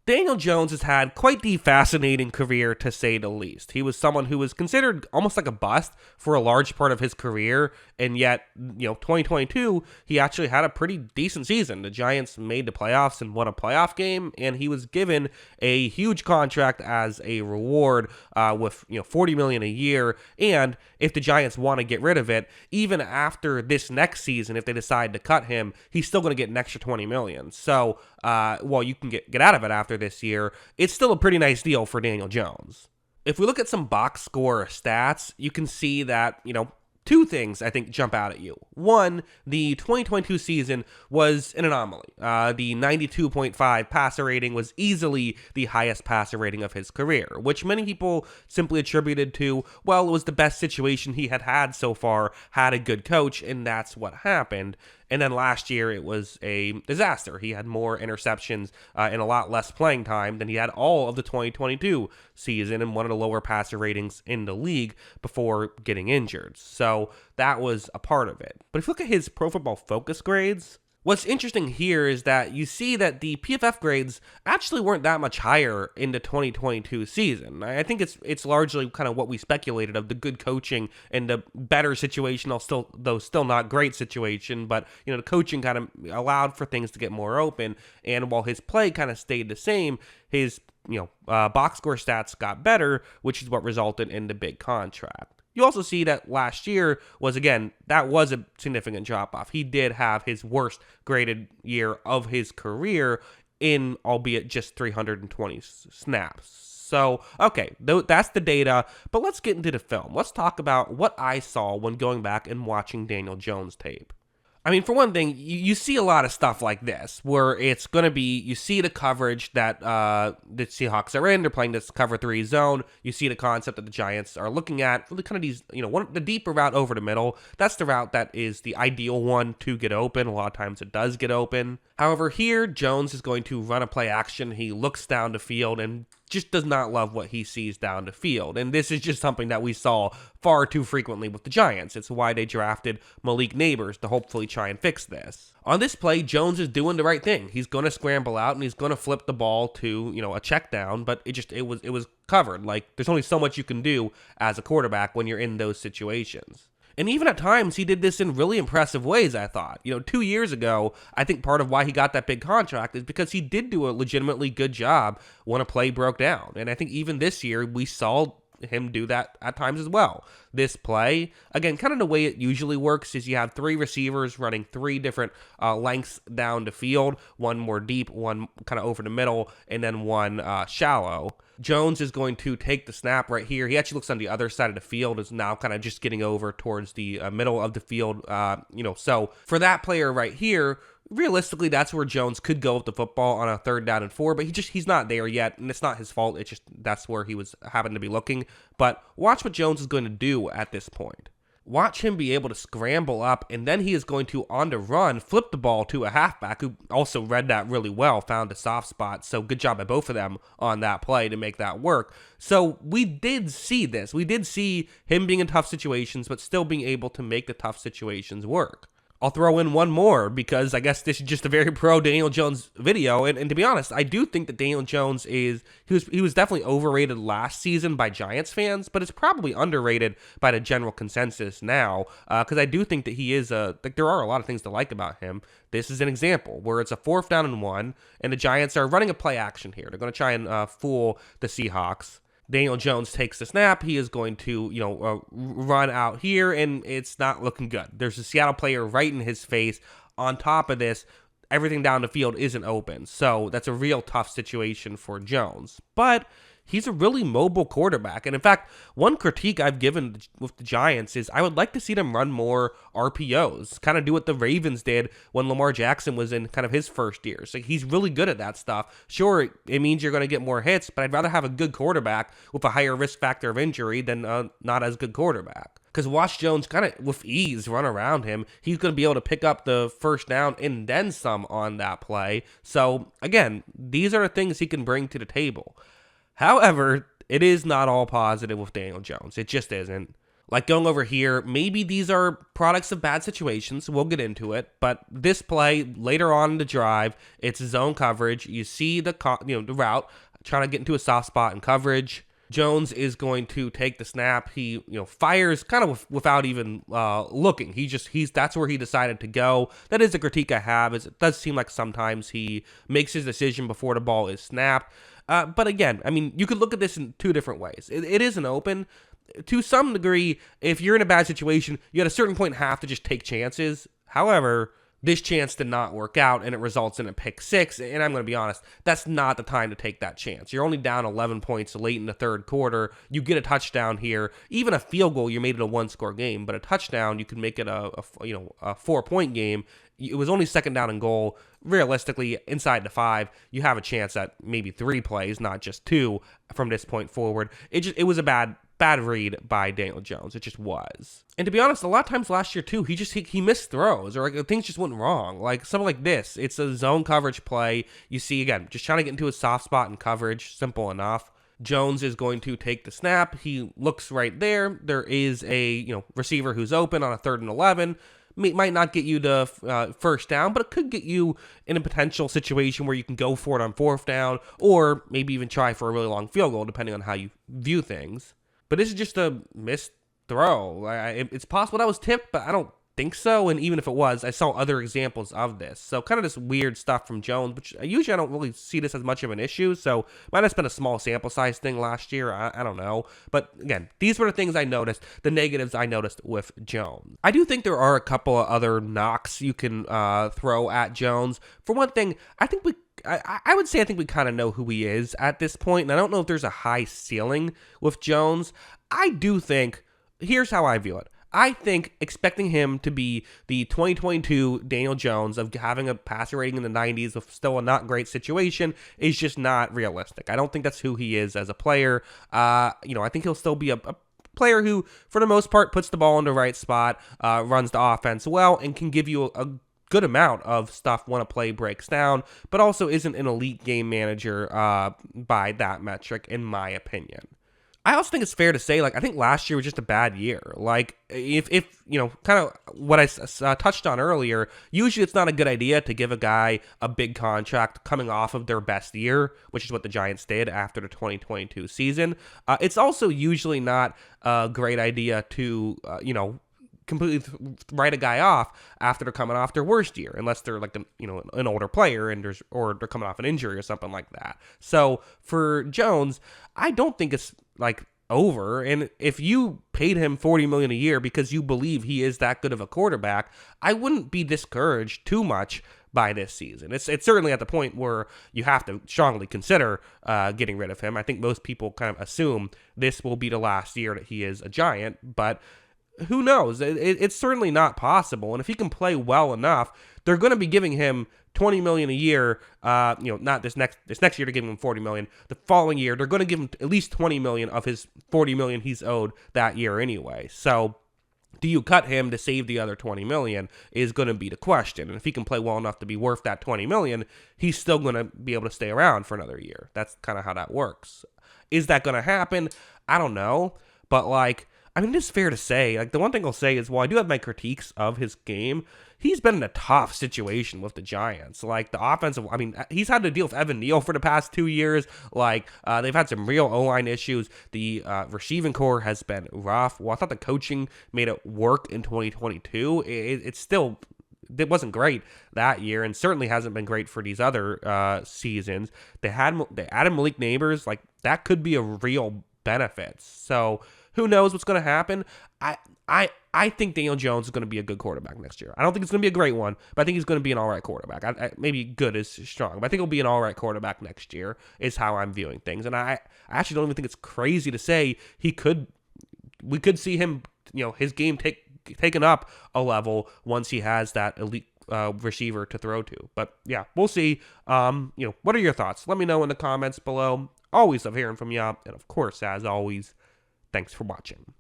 Daniel Jones has had quite the fascinating career, to say the least. He was someone who was considered almost like a bust for a large part of his career, and yet, 2022, he actually had a pretty decent season. The Giants made the playoffs and won a playoff game, and he was given a huge contract as a reward, with $40 million a year. And if the Giants want to get rid of it, even after this next season, if they decide to cut him, he's still going to get an extra $20 million. So, while you can get out of it after this year, it's still a pretty nice deal for Daniel Jones. If we look at some box score stats, you can see that, two things I think jump out at you. One, the 2022 season was an anomaly. The 92.5 passer rating was easily the highest passer rating of his career, which many people simply attributed to, well, it was the best situation he had so far, had a good coach, and that's what happened. And then last year, it was a disaster. He had more interceptions and a lot less playing time than he had all of the 2022 season, and one of the lower passer ratings in the league before getting injured. So that was a part of it. But if you look at his Pro Football Focus grades, what's interesting here is that you see that the PFF grades actually weren't that much higher in the 2022 season. I think it's largely kind of what we speculated of the good coaching and the better situation, though still not great situation, but the coaching kind of allowed for things to get more open. And while his play kind of stayed the same, his box score stats got better, which is what resulted in the big contract. You also see that last year that was a significant drop-off. He did have his worst graded year of his career in, albeit just 320 snaps. So, okay, that's the data, but let's get into the film. Let's talk about what I saw when going back and watching Daniel Jones tape. I mean, for one thing, you see a lot of stuff like this, where it's going to be, you see the coverage that the Seahawks are in, they're playing this cover 3 zone, you see the concept that the Giants are looking at, really kind of these, the deeper route over the middle, that's the route that is the ideal one to get open. A lot of times it does get open. However, here, Jones is going to run a play action, he looks down the field and just does not love what he sees down the field. And this is just something that we saw far too frequently with the Giants. It's why they drafted Malik Neighbors to hopefully try and fix this. On this play, Jones is doing the right thing. He's going to scramble out and he's going to flip the ball to, a check down, but it was covered. Like, there's only so much you can do as a quarterback when you're in those situations. And even at times, he did this in really impressive ways, I thought. 2 years ago, I think part of why he got that big contract is because he did do a legitimately good job when a play broke down. And I think even this year, we saw him do that at times as well. This play, again, kind of the way it usually works is you have 3 receivers running 3 different lengths down the field, one more deep, one kind of over the middle, and then one shallow. Jones is going to take the snap right here. He actually looks on the other side of the field, is now kind of just getting over towards the middle of the field. So for that player right here, realistically, that's where Jones could go with the football on a 3rd down and 4, but he's not there yet, and it's not his fault. It's just that's where he happened to be looking. But watch what Jones is going to do at this point. Watch him be able to scramble up, and then he is going to, on the run, flip the ball to a halfback who also read that really well, found a soft spot. So good job by both of them on that play to make that work. So we did see this. We did see him being in tough situations, but still being able to make the tough situations work. I'll throw in one more because I guess this is just a very pro Daniel Jones video. And to be honest, I do think that Daniel Jones he was definitely overrated last season by Giants fans, but it's probably underrated by the general consensus now because I do think that he is there are a lot of things to like about him. This is an example where it's a 4th down and 1, and the Giants are running a play action here. They're going to try and fool the Seahawks. Daniel Jones takes the snap. He is going to, run out here, and it's not looking good. There's a Seattle player right in his face. On top of this, everything down the field isn't open. So that's a real tough situation for Jones. But he's a really mobile quarterback. And in fact, one critique I've given with the Giants is I would like to see them run more RPOs, kind of do what the Ravens did when Lamar Jackson was in kind of his first year. So he's really good at that stuff. Sure, it means you're going to get more hits, but I'd rather have a good quarterback with a higher risk factor of injury than not as good quarterback. Because watch Jones kind of with ease run around him. He's going to be able to pick up the 1st down and then some on that play. So again, these are the things he can bring to the table. However, it is not all positive with Daniel Jones. It just isn't. Like going over here, maybe these are products of bad situations. We'll get into it, but this play later on in the drive, it's zone coverage. You see the the route trying to get into a soft spot in coverage. Jones is going to take the snap. He fires kind of without even looking. He's that's where he decided to go. That is a critique I have. Is it does seem like sometimes he makes his decision before the ball is snapped. But again, I mean, you could look at this in two different ways. It is an open. To some degree, if you're in a bad situation, you at a certain point have to just take chances. However, this chance did not work out, and it results in a pick six. And I'm going to be honest, that's not the time to take that chance. You're only down 11 points late in the third quarter. You get a touchdown here. Even a field goal, you made it a one-score game, but a touchdown, you can make it a 4-point game. It was only second down and goal. Realistically, inside the 5, you have a chance at maybe 3 plays, not just 2 from this point forward. It was a bad read by Daniel Jones. It just was. And to be honest, a lot of times last year too, he missed throws or things just went wrong. Like something like this. It's a zone coverage play. You see, again, just trying to get into a soft spot in coverage. Simple enough. Jones is going to take the snap. He looks right there. There is a receiver who's open on a 3rd and 11. Might not get you the first down, but it could get you in a potential situation where you can go for it on 4th down or maybe even try for a really long field goal, depending on how you view things. But this is just a missed throw. It's possible that was tipped, but I don't think so. And even if it was, I saw other examples of this. So kind of this weird stuff from Jones, which usually I don't really see this as much of an issue. So might have been a small sample size thing last year. I don't know. But again, these were the things I noticed, the negatives I noticed with Jones. I do think there are a couple of other knocks you can throw at Jones. For one thing, I think I would say I think we kind of know who he is at this point, and I don't know if there's a high ceiling with Jones. I do think, here's how I view it. I think expecting him to be the 2022 Daniel Jones of having a passer rating in the 90s with still a not great situation is just not realistic. I don't think that's who he is as a player. I think he'll still be a player who, for the most part, puts the ball in the right spot, runs the offense well, and can give you a good amount of stuff when a play breaks down, but also isn't an elite game manager by that metric, in my opinion. I also think it's fair to say, I think last year was just a bad year. If kind of what I touched on earlier, usually it's not a good idea to give a guy a big contract coming off of their best year, which is what the Giants did after the 2022 season. It's also usually not a great idea to, completely write a guy off after they're coming off their worst year, unless they're an older player or they're coming off an injury or something like that. So for Jones, I don't think it's over. And if you paid him $40 million a year because you believe he is that good of a quarterback, I wouldn't be discouraged too much by this season. It's certainly at the point where you have to strongly consider getting rid of him. I think most people kind of assume this will be the last year that he is a Giant, but who knows? It's certainly not possible. And if he can play well enough, they're going to be giving him $20 million a year. Not this next year to give him $40 million. The following year, they're going to give him at least $20 million of his $40 million he's owed that year anyway. So, do you cut him to save the other $20 million is going to be the question. And if he can play well enough to be worth that $20 million, he's still going to be able to stay around for another year. That's kind of how that works. Is that going to happen? I don't know, but it is fair to say, the one thing I'll say is, while I do have my critiques of his game, he's been in a tough situation with the Giants. The offensive, he's had to deal with Evan Neal for the past 2 years. They've had some real O-line issues. The receiving core has been rough. Well, I thought the coaching made it work in 2022. It wasn't great that year, and certainly hasn't been great for these other seasons. They added Malik Neighbors. That could be a real benefit. So who knows what's going to happen? I think Daniel Jones is going to be a good quarterback next year. I don't think it's going to be a great one, but I think he's going to be an all right quarterback. Maybe good is strong, but I think he'll be an all right quarterback next year is how I'm viewing things. And I actually don't even think it's crazy to say we could see him, his game taken up a level once he has that elite receiver to throw to. But yeah, we'll see. What are your thoughts? Let me know in the comments below. Always love hearing from you. And of course, as always, thanks for watching.